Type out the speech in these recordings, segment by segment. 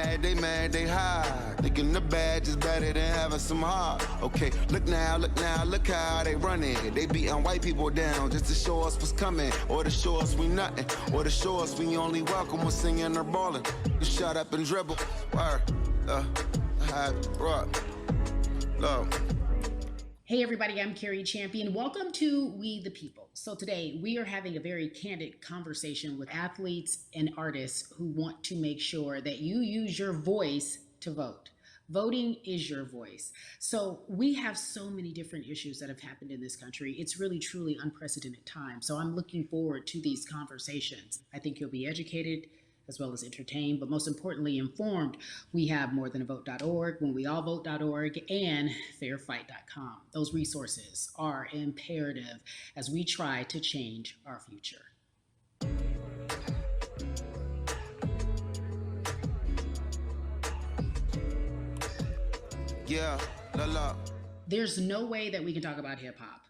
mad, they hide. Thinking the badge is better than having some heart. Okay, look now, look how they running. They beating white people down just to show us what's coming, or to show us we nothing, or to show us we only welcome when singing or balling. You shut up and dribble. Word, rock, low. Hey everybody, I'm Carrie Champion. Welcome to We the People. So today we are having a very candid conversation with athletes and artists who want to make sure that you use your voice to vote. Voting is your voice. So we have so many different issues that have happened in this country. It's really, truly unprecedented time. So I'm looking forward to these conversations. I think you'll be educated as well as entertained, but most importantly, informed. We have morethanavote.org, whenweallvote.org, and fairfight.com. Those resources are imperative as we try to change our future. Yeah, la. There's no way that we can talk about hip hop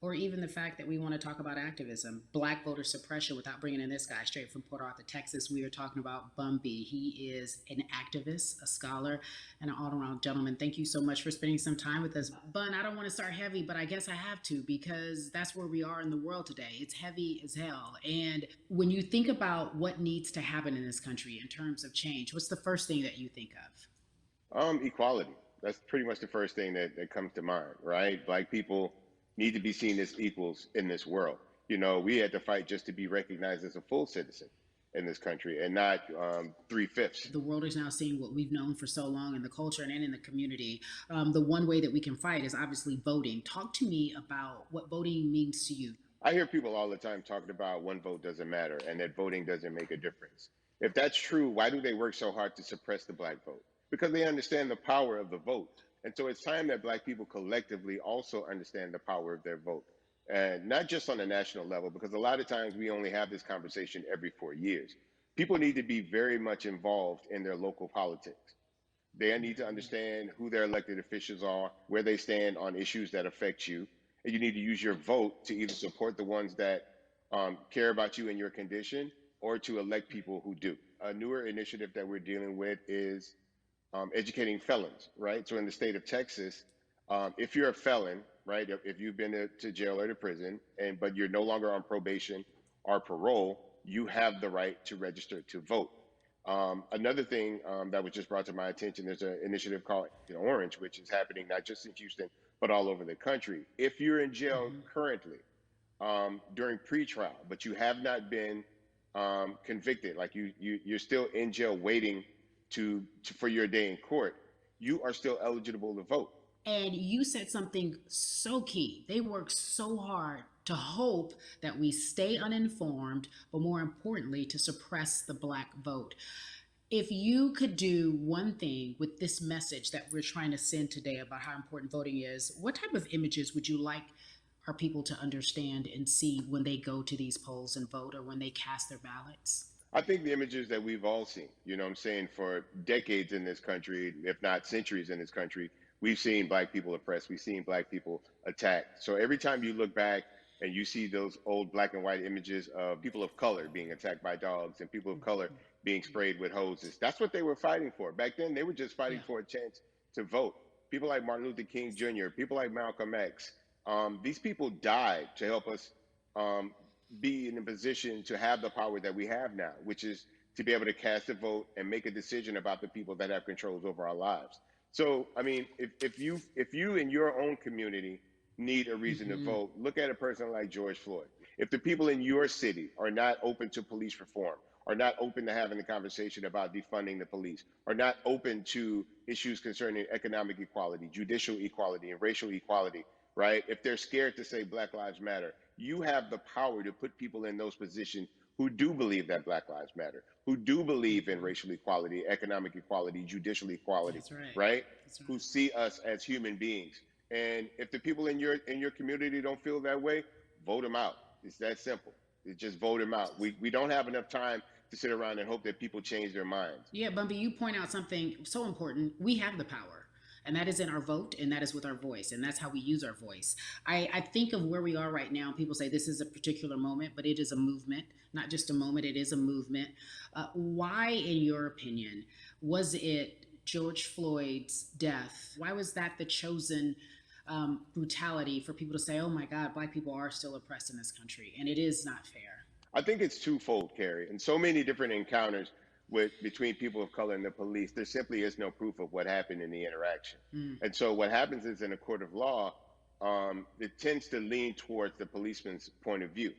or even the fact that we want to talk about activism, black voter suppression, without bringing in this guy straight from Port Arthur, Texas. We are talking about Bun B. He is an activist, a scholar, and an all-around gentleman. Thank you so much for spending some time with us. Bun, I don't want to start heavy, but I guess I have to, because that's where we are in the world today. It's heavy as hell. And when you think about what needs to happen in this country in terms of change, what's the first thing that you think of? Equality. That's pretty much the first thing that comes to mind, right? Black people need to be seen as equals in this world. You know, we had to fight just to be recognized as a full citizen in this country and not 3/5. The world is now seeing what we've known for so long in the culture and in the community. The one way that we can fight is obviously voting. Talk to me about what voting means to you. I hear people all the time talking about one vote doesn't matter and that voting doesn't make a difference. If that's true, why do they work so hard to suppress the black vote? Because they understand the power of the vote. And so it's time that black people collectively also understand the power of their vote. And not just on a national level, because a lot of times we only have this conversation every 4 years. People need to be very much involved in their local politics. They need to understand who their elected officials are, where they stand on issues that affect you. And you need to use your vote to either support the ones that care about you and your condition, or to elect people who do. A newer initiative that we're dealing with is educating felons, right? So in the state of Texas, if you're a felon, right, if you've been to jail or to prison, but you're no longer on probation or parole, you have the right to register to vote. Another thing that was just brought to my attention, there's an initiative called Orange, which is happening not just in Houston, but all over the country. If you're in jail currently during pretrial, but you have not been convicted, like you're still in jail waiting for your day in court, you are still eligible to vote. And you said something so key. They work so hard to hope that we stay uninformed, but more importantly, to suppress the black vote. If you could do one thing with this message that we're trying to send today about how important voting is, what type of images would you like our people to understand and see when they go to these polls and vote, or when they cast their ballots? I think the images that we've all seen, you know what I'm saying, for decades in this country, if not centuries in this country, we've seen black people oppressed, we've seen black people attacked. So every time you look back and you see those old black and white images of people of color being attacked by dogs and people of color being sprayed with hoses, that's what they were fighting for. Back then, they were just fighting for a chance to vote. People like Martin Luther King Jr., people like Malcolm X, these people died to help us be in a position to have the power that we have now, which is to be able to cast a vote and make a decision about the people that have controls over our lives. So, I mean, if you in your own community need a reason to vote, look at a person like George Floyd. If the people in your city are not open to police reform, are not open to having the conversation about defunding the police, are not open to issues concerning economic equality, judicial equality, and racial equality, right? If they're scared to say Black Lives Matter, you have the power to put people in those positions who do believe that Black Lives Matter, who do believe in racial equality, economic equality, judicial equality, right? That's right. Who see us as human beings. And if the people in your community don't feel that way, vote them out. It's that simple. It's just vote them out. We don't have enough time to sit around and hope that people change their minds. Yeah, Bumpy, you point out something so important. We have the power. And that is in our vote, and that is with our voice, and that's how we use our voice. I think of where we are right now. People say this is a particular moment, but it is a movement, not just a moment, it is a movement. Why, in your opinion, was it George Floyd's death? Why was that the chosen brutality for people to say, oh my God, Black people are still oppressed in this country, and it is not fair? I think it's twofold, Carrie. In so many different encounters with between people of color and the police, there simply is no proof of what happened in the interaction. Mm, And so what happens is in a court of law, it tends to lean towards the policeman's point of view,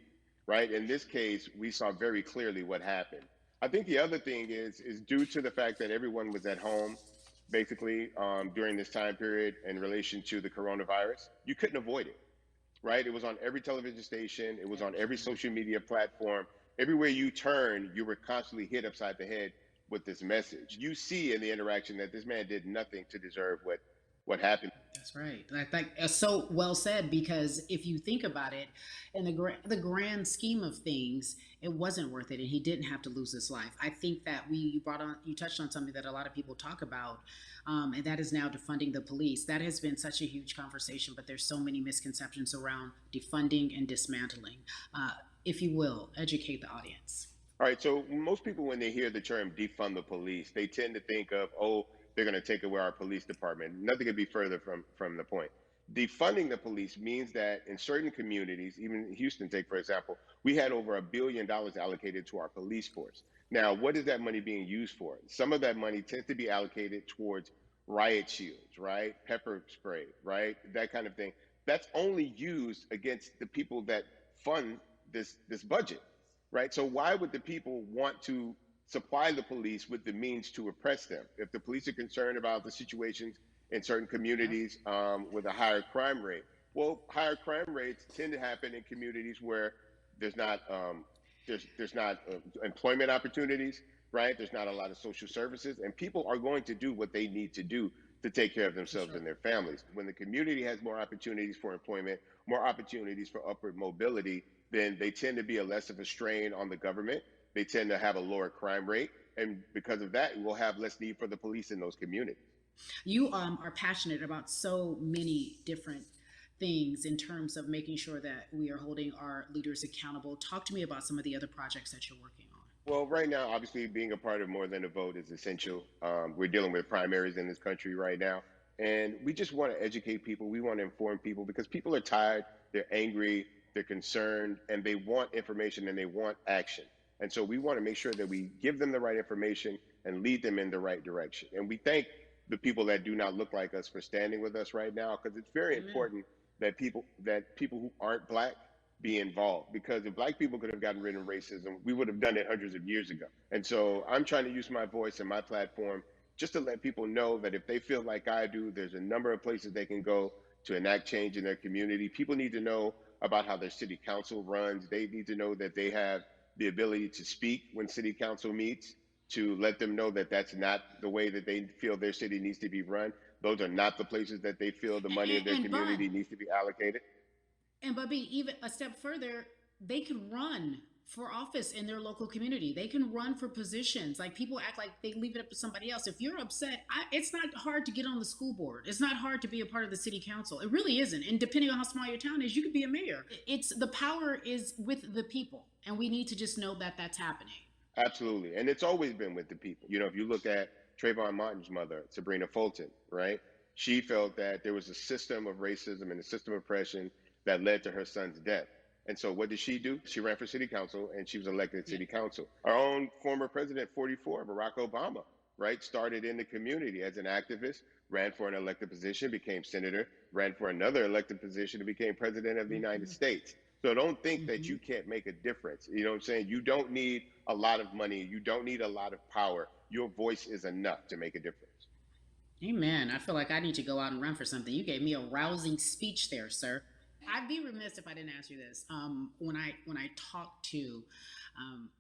right? In this case, we saw very clearly what happened. I think the other thing is due to the fact that everyone was at home, basically during this time period in relation to the coronavirus, you couldn't avoid it, right? It was on every television station, it was on every social media platform. Everywhere you turn, you were constantly hit upside the head with this message. You see in the interaction that this man did nothing to deserve what happened. that's right. So well said, because if you think about it, in the grand scheme of things, it wasn't worth it, and he didn't have to lose his life. I think that you touched on something that a lot of people talk about, and that is now defunding the police. That has been such a huge conversation, but there's so many misconceptions around defunding and dismantling. If you will, educate the audience. All right, so most people, when they hear the term defund the police, they tend to think of, oh, they're going to take away our police department. Nothing could be further from the point. Defunding the police means that in certain communities, even Houston, take for example, we had over $1 billion allocated to our police force. Now, what is that money being used for? Some of that money tends to be allocated towards riot shields, right? Pepper spray, right? That kind of thing. That's only used against the people that fund this budget, right? So why would the people want to supply the police with the means to oppress them? If the police are concerned about the situations in certain Yeah. communities with a higher crime rate, well, higher crime rates tend to happen in communities where there's not there's not employment opportunities, right? There's not a lot of social services, and people are going to do what they need to do to take care of For themselves sure. and their families. When the community has more opportunities for employment, more opportunities for upward mobility, then they tend to be a less of a strain on the government. They tend to have a lower crime rate. And because of that, we'll have less need for the police in those communities. You are passionate about so many different things in terms of making sure that we are holding our leaders accountable. Talk to me about some of the other projects that you're working on. Well, right now, obviously, being a part of More Than a Vote is essential. We're dealing with primaries in this country right now. And we just want to educate people. We want to inform people because people are tired, they're angry, they're concerned, and they want information and they want action. And so we want to make sure that we give them the right information and lead them in the right direction. And we thank the people that do not look like us for standing with us right now because it's very Amen. important that people who aren't black be involved because if black people could have gotten rid of racism, we would have done it hundreds of years ago. And so I'm trying to use my voice and my platform just to let people know that if they feel like I do, there's a number of places they can go to enact change in their community. People need to know about how their city council runs. They need to know that they have the ability to speak when city council meets, to let them know that that's not the way that they feel their city needs to be run. Those are not the places that they feel the money of their And community Bun, needs to be allocated. and Bubby, even a step further, they can run for office in their local community. They can run for positions. Like people act like they leave it up to somebody else. If you're upset, it's not hard to get on the school board. It's not hard to be a part of the city council. It really isn't. And depending on how small your town is, you could be a mayor. It's the power is with the people, and we need to just know that that's happening. Absolutely. And it's always been with the people. You know, if you look at Trayvon Martin's mother, Sabrina Fulton, right? She felt that there was a system of racism and a system of oppression that led to her son's death. And so what did she do? She ran for city council and she was elected to Yeah. city council. Our own former president, 44, Barack Obama, right, started in the community as an activist, ran for an elected position, became senator, ran for another elected position, and became president of the United Mm-hmm. States. So don't think that Mm-hmm. you can't make a difference. You know what I'm saying? You don't need a lot of money. You don't need a lot of power. Your voice is enough to make a difference. Amen. I feel like I need to go out and run for something. You gave me a rousing speech there, sir. I'd be remiss if I didn't ask you this. When I talk to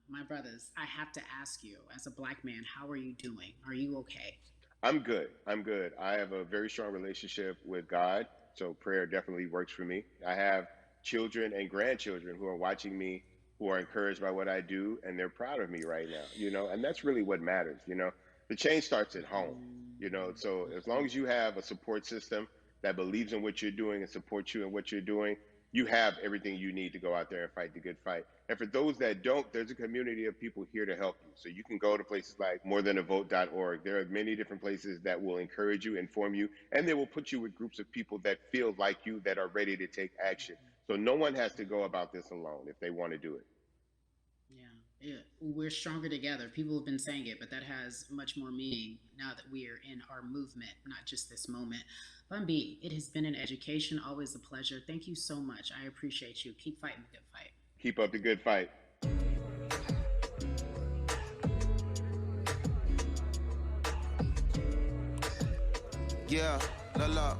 my brothers, I have to ask you, as a black man, how are you doing? Are you okay? I'm good. I'm good. I have a very strong relationship with God. So prayer definitely works for me. I have children and grandchildren who are watching me, who are encouraged by what I do, and they're proud of me right now, and that's really what matters. The change starts at home, so as long as you have a support system that believes in what you're doing and supports you in what you're doing, you have everything you need to go out there and fight the good fight. And for those that don't, there's a community of people here to help you. So you can go to places like morethanavote.org. There are many different places that will encourage you, inform you, and they will put you with groups of people that feel like you, that are ready to take action. So no one has to go about this alone if they want to do it. Yeah, yeah, we're stronger together. People have been saying it, but that has much more meaning now that we are in our movement, not just this moment. Bumby, it has been an education, always a pleasure. Thank you so much. I appreciate you. Keep fighting the good fight. Keep up the good fight. Yeah, la la.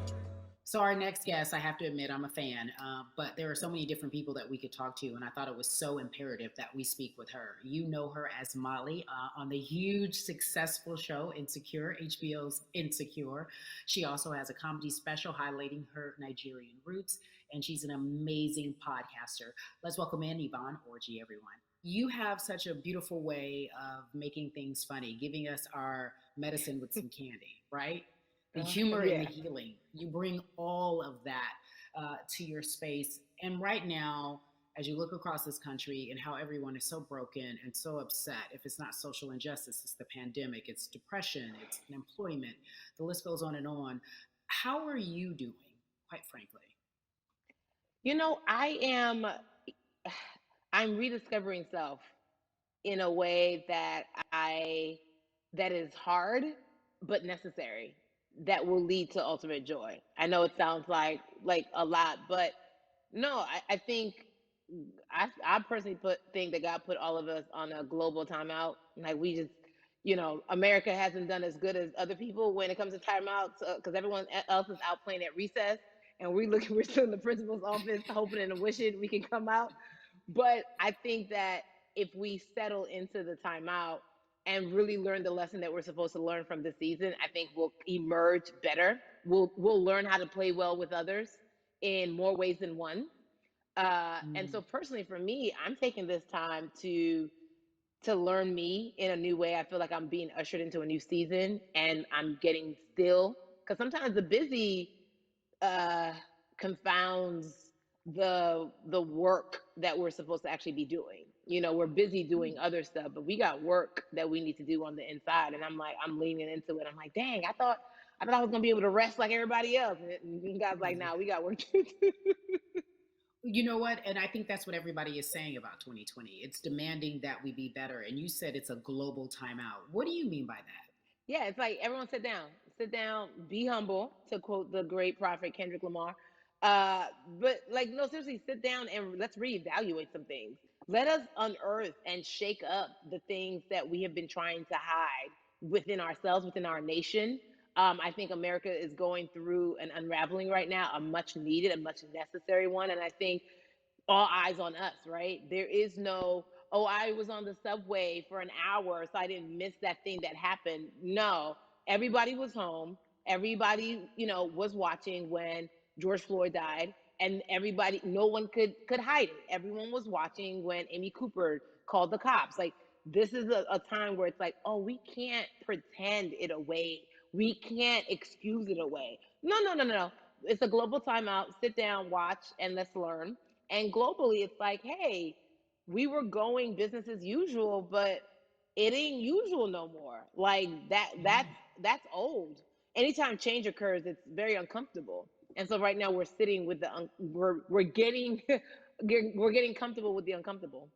So our next guest, I have to admit, I'm a fan, but there are so many different people that we could talk to, and I thought it was so imperative that we speak with her. You know her as Molly on the huge, successful show Insecure, HBO's Insecure. She also has a comedy special highlighting her Nigerian roots, and she's an amazing podcaster. Let's welcome in Yvonne Orji, everyone. You have such a beautiful way of making things funny, giving us our medicine with some candy, right? The humor Yeah. and the healing. You bring all of that to your space. And right now, as you look across this country and how everyone is so broken and so upset, if it's not social injustice, it's the pandemic, it's depression, it's unemployment, the list goes on and on. How are you doing, quite frankly? I'm rediscovering self in a way that is hard but necessary, that will lead to ultimate joy. I know it sounds like a lot, but no, I think I personally think that God put all of us on a global timeout. Like we just, America hasn't done as good as other people when it comes to timeouts, because everyone else is out playing at recess, and we're still in the principal's office hoping and wishing we can come out. But I think that if we settle into the timeout and really learn the lesson that we're supposed to learn from this season, I think we'll emerge better. We'll learn how to play well with others in more ways than one. And so personally for me, I'm taking this time to learn me in a new way. I feel like I'm being ushered into a new season, and I'm getting still, because sometimes the busy uh, confounds the work that we're supposed to actually be doing. We're busy doing other stuff, but we got work that we need to do on the inside. And I'm leaning into it. I'm like, dang, I thought I was gonna be able to rest like everybody else. And God's like, nah, we got work to do. You know what? And I think that's what everybody is saying about 2020. It's demanding that we be better. And you said it's a global timeout. What do you mean by that? Yeah, it's like everyone sit down, be humble, to quote the great prophet Kendrick Lamar. But like, no, seriously, sit down and let's reevaluate some things. Let us unearth and shake up the things that we have been trying to hide within ourselves, within our nation. I think America is going through an unraveling right now, a much needed, a much necessary one. And I think all eyes on us, right? There is no, oh, I was on the subway for an hour, so I didn't miss that thing that happened. No, everybody was home. Everybody, was watching when George Floyd died, and everybody, no one could hide it. Everyone was watching when Amy Cooper called the cops. Like, this is a time where it's like, oh, we can't pretend it away. We can't excuse it away. No, no, no, no, no. It's a global timeout. Sit down, watch, and let's learn. And globally, it's like, hey, we were going business as usual, but it ain't usual no more. Like that, Yeah. that's old. Anytime change occurs, it's very uncomfortable. And so right now we're sitting with we're getting we're getting comfortable with the uncomfortable.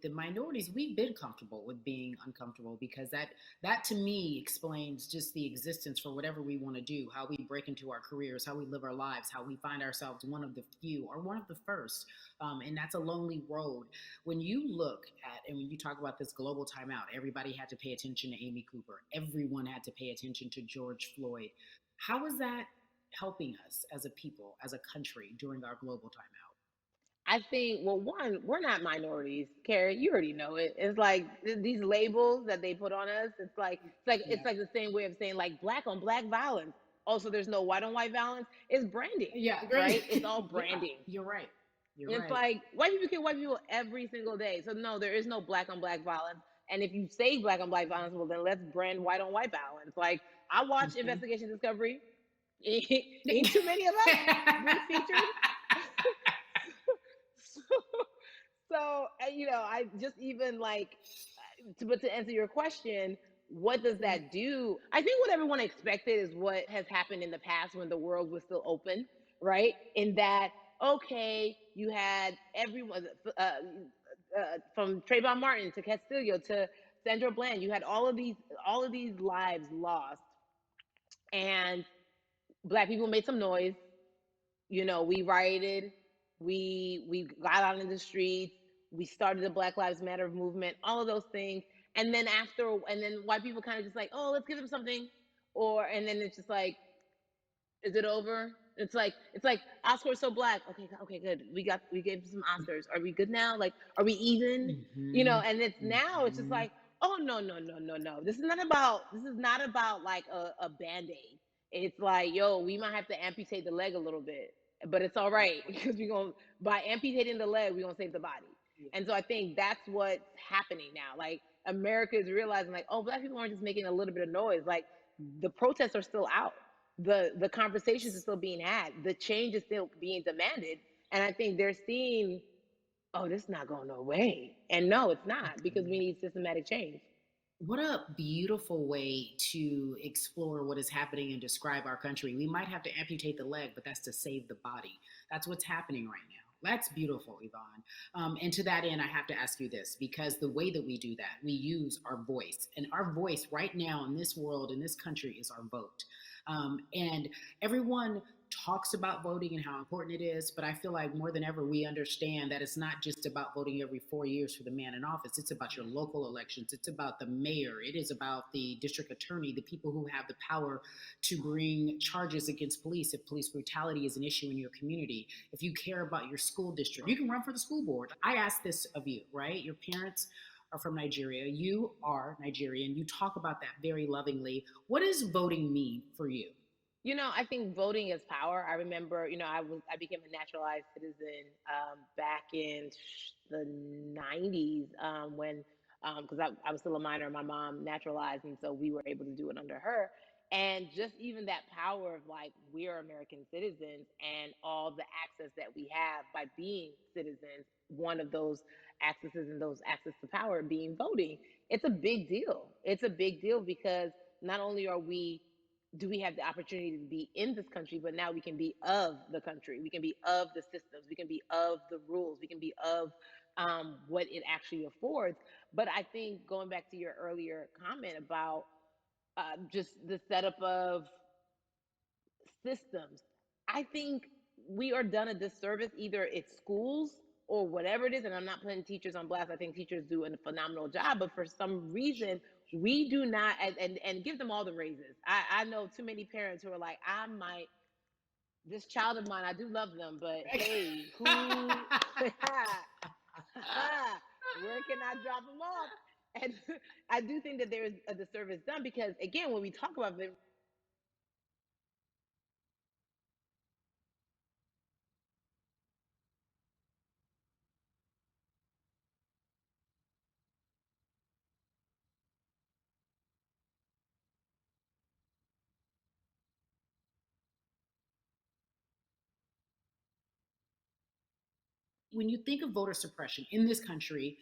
The minorities, we've been comfortable with being uncomfortable, because that to me explains just the existence for whatever we want to do, how we break into our careers, how we live our lives, how we find ourselves one of the few or one of the first. And that's a lonely road. When you look at, and when you talk about this global timeout, everybody had to pay attention to Amy Cooper, everyone had to pay attention to George Floyd. How is that helping us as a people, as a country, during our global timeout? I think, well, one, we're not minorities, Carrie. You already know it. It's like these labels that they put on us. It's Yeah. like the same way of saying like black on black violence. Also, there's no white on white violence. It's branding, Yeah, right? great. It's all Yeah, branding. you're right. You're It's right. like white people kill white people every single day. So no, there is no black on black violence. And if you say black on black violence, well, then let's brand white on white violence. Like, I watch Mhm. Investigation Discovery. Ain't too many of us being featured. so, I just even like, but to answer your question, what does that do? I think what everyone expected is what has happened in the past when the world was still open, right? In that, okay, you had everyone from Trayvon Martin to Castillo to Sandra Bland. You had all of these lives lost, and black people made some noise. We rioted, we got out in the streets, we started the Black Lives Matter movement, all of those things. And then white people kind of just like, oh, let's give them something. And then it's just like, is it over? It's like Oscar is so black. Okay, okay, good. We gave some Oscars. Are we good now? Like, are we even? Mhm. And it's now it's just Mhm. like, oh, no, no, no, no, no. This is not about like a band-aid. It's like, yo, we might have to amputate the leg a little bit, but it's all right because we're gonna by amputating the leg, we're gonna save the body. And so I think that's what's happening now. Like, America is realizing, like, oh, black people aren't just making a little bit of noise. Like, the protests are still out, the conversations are still being had, the change is still being demanded. And I think they're seeing, oh, this is not going no way. And no, it's not, because we need systematic change. What a beautiful way to explore what is happening and describe our country. We might have to amputate the leg, but that's to save the body. That's what's happening right now. That's beautiful, Yvonne. And to that end, I have to ask you this, because the way that we do that, we use our voice. And our voice right now in this world, in this country, is our vote. And everyone talks about voting and how important it is, but I feel like more than ever we understand that it's not just about voting every 4 years for the man in office. It's about your local elections. It's about the mayor. It is about the district attorney, the people who have the power to bring charges against police if police brutality is an issue in your community. If you care about your school district, you can run for the school board. I ask this of you, right? Your parents are from Nigeria. You are Nigerian. You talk about that very lovingly. What does voting mean for you? I think voting is power. I remember, I became a naturalized citizen back in the '90s, when because I was still a minor. My mom naturalized, and so we were able to do it under her. And just even that power of, like, we're American citizens and all the access that we have by being citizens. One of those accesses and those access to power being voting. It's a big deal. It's a big deal because not only are we do we have the opportunity to be in this country, but now we can be of the country. We can be of the systems. We can be of the rules. We can be of what it actually affords. But I think, going back to your earlier comment about just the setup of systems, I think we are done a disservice. Either it's schools or whatever it is, and I'm not putting teachers on blast. I think teachers do a phenomenal job, but for some reason we do not, and give them all the raises. I know too many parents who are like, I might, this child of mine, I do love them, but hey, who where can I drop them off? And I do think that there is a disservice done, because again, when we talk about them, When you think of voter suppression in this country,